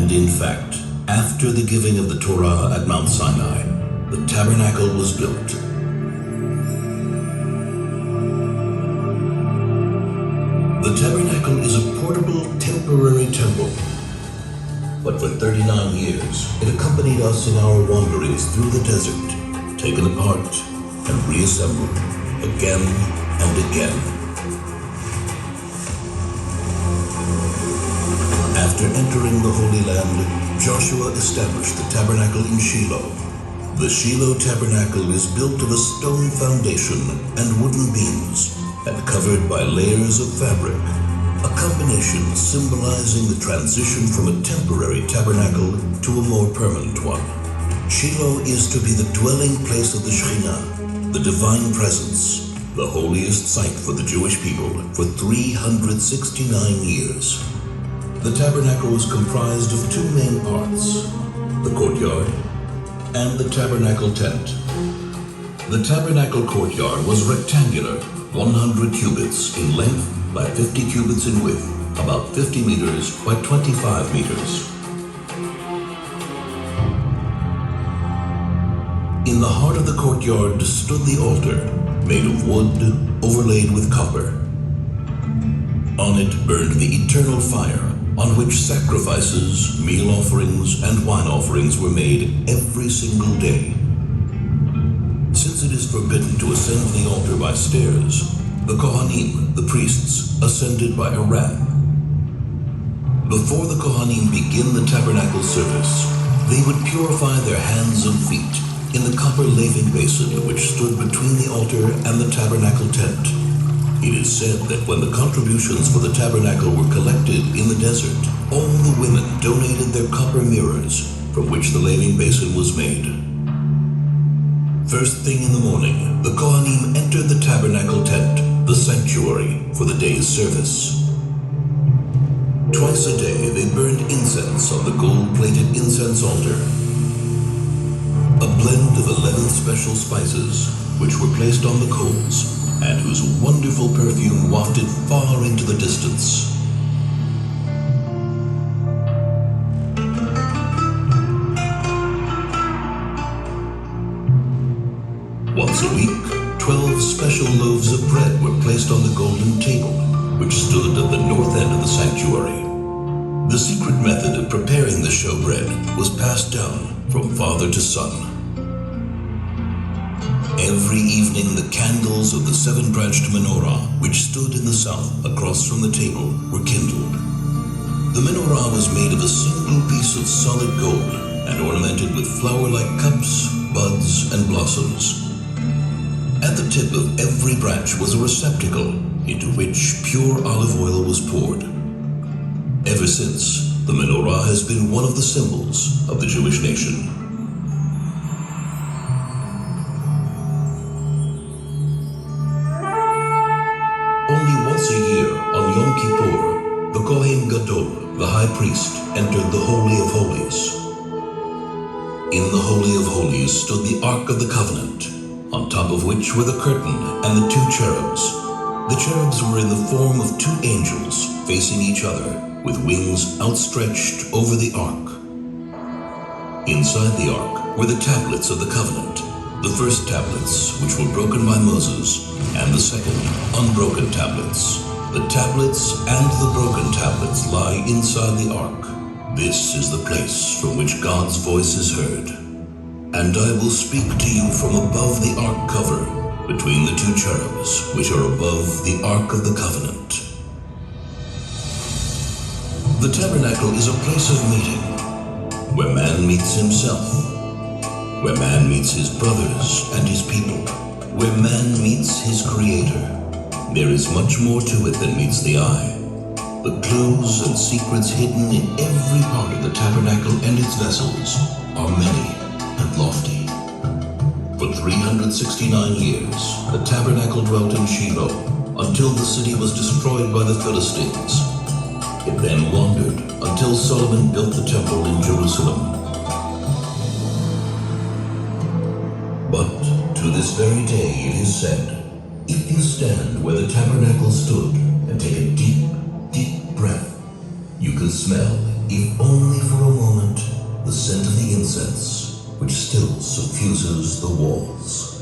And in fact, after the giving of the Torah at Mount Sinai, the tabernacle was built. The tabernacle is a portable, temporary temple. But for 39 years, it accompanied us in our wanderings through the desert, taken apart and reassembled again and again. After entering the Holy Land, Joshua established the tabernacle in Shiloh. The Shiloh tabernacle is built of a stone foundation and wooden beams, and covered by layers of fabric, a combination symbolizing the transition from a temporary tabernacle to a more permanent one. Shiloh is to be the dwelling place of the Shekhinah, the divine presence, the holiest site for the Jewish people for 369 years. The tabernacle was comprised of two main parts, the courtyard and the tabernacle tent. The tabernacle courtyard was rectangular, 100 cubits in length by 50 cubits in width, about 50 meters by 25 meters. In the heart of the courtyard stood the altar, made of wood overlaid with copper. On it burned the eternal fire, on which sacrifices, meal offerings, and wine offerings were made every single day. Since it is forbidden to ascend the altar by stairs, the Kohanim, the priests, ascended by a ramp. Before the Kohanim begin the tabernacle service, they would purify their hands and feet in the copper laving basin which stood between the altar and the tabernacle tent. It is said that when the contributions for the tabernacle were collected in the desert, all the women donated their copper mirrors from which the laving basin was made. First thing in the morning, the Kohanim entered the tabernacle tent, the sanctuary, for the day's service. Twice a day, they burned incense on the gold-plated incense altar. A blend of 11 special spices, which were placed on the coals, and whose wonderful perfume wafted far into the distance. Once a week, 12 special loaves of bread were placed on the golden table, which stood at the north end of the sanctuary. The secret method of preparing the showbread was passed down from father to son. Every evening, the candles of the seven-branched menorah, which stood in the south across from the table, were kindled. The menorah was made of a single piece of solid gold and ornamented with flower-like cups, buds, and blossoms. At the tip of every branch was a receptacle into which pure olive oil was poured. Ever since, the menorah has been one of the symbols of the Jewish nation. Only once a year, on Yom Kippur, the Kohen Gadol, the high priest, entered the Holy of Holies. In the Holy of Holies stood the Ark of the Covenant, on top of which were the curtain and the two cherubs. The cherubs were in the form of two angels facing each other, with wings outstretched over the Ark. Inside the Ark were the tablets of the covenant, the first tablets, which were broken by Moses, and the second, unbroken tablets. The tablets and the broken tablets lie inside the ark. This is the place from which God's voice is heard. And I will speak to you from above the ark cover, between the two cherubs, which are above the ark of the covenant. The tabernacle is a place of meeting, where man meets himself, where man meets his brothers and his people, where man meets his Creator. There is much more to it than meets the eye. The clues and secrets hidden in every part of the tabernacle and its vessels are many and lofty. For 369 years, the tabernacle dwelt in Shiloh until the city was destroyed by the Philistines. It then wandered until Solomon built the temple in Jerusalem. But to this very day it is said, if you stand where the tabernacle stood and take a deep, deep breath, you can smell, if only for a scent of the incense, which still suffuses the walls.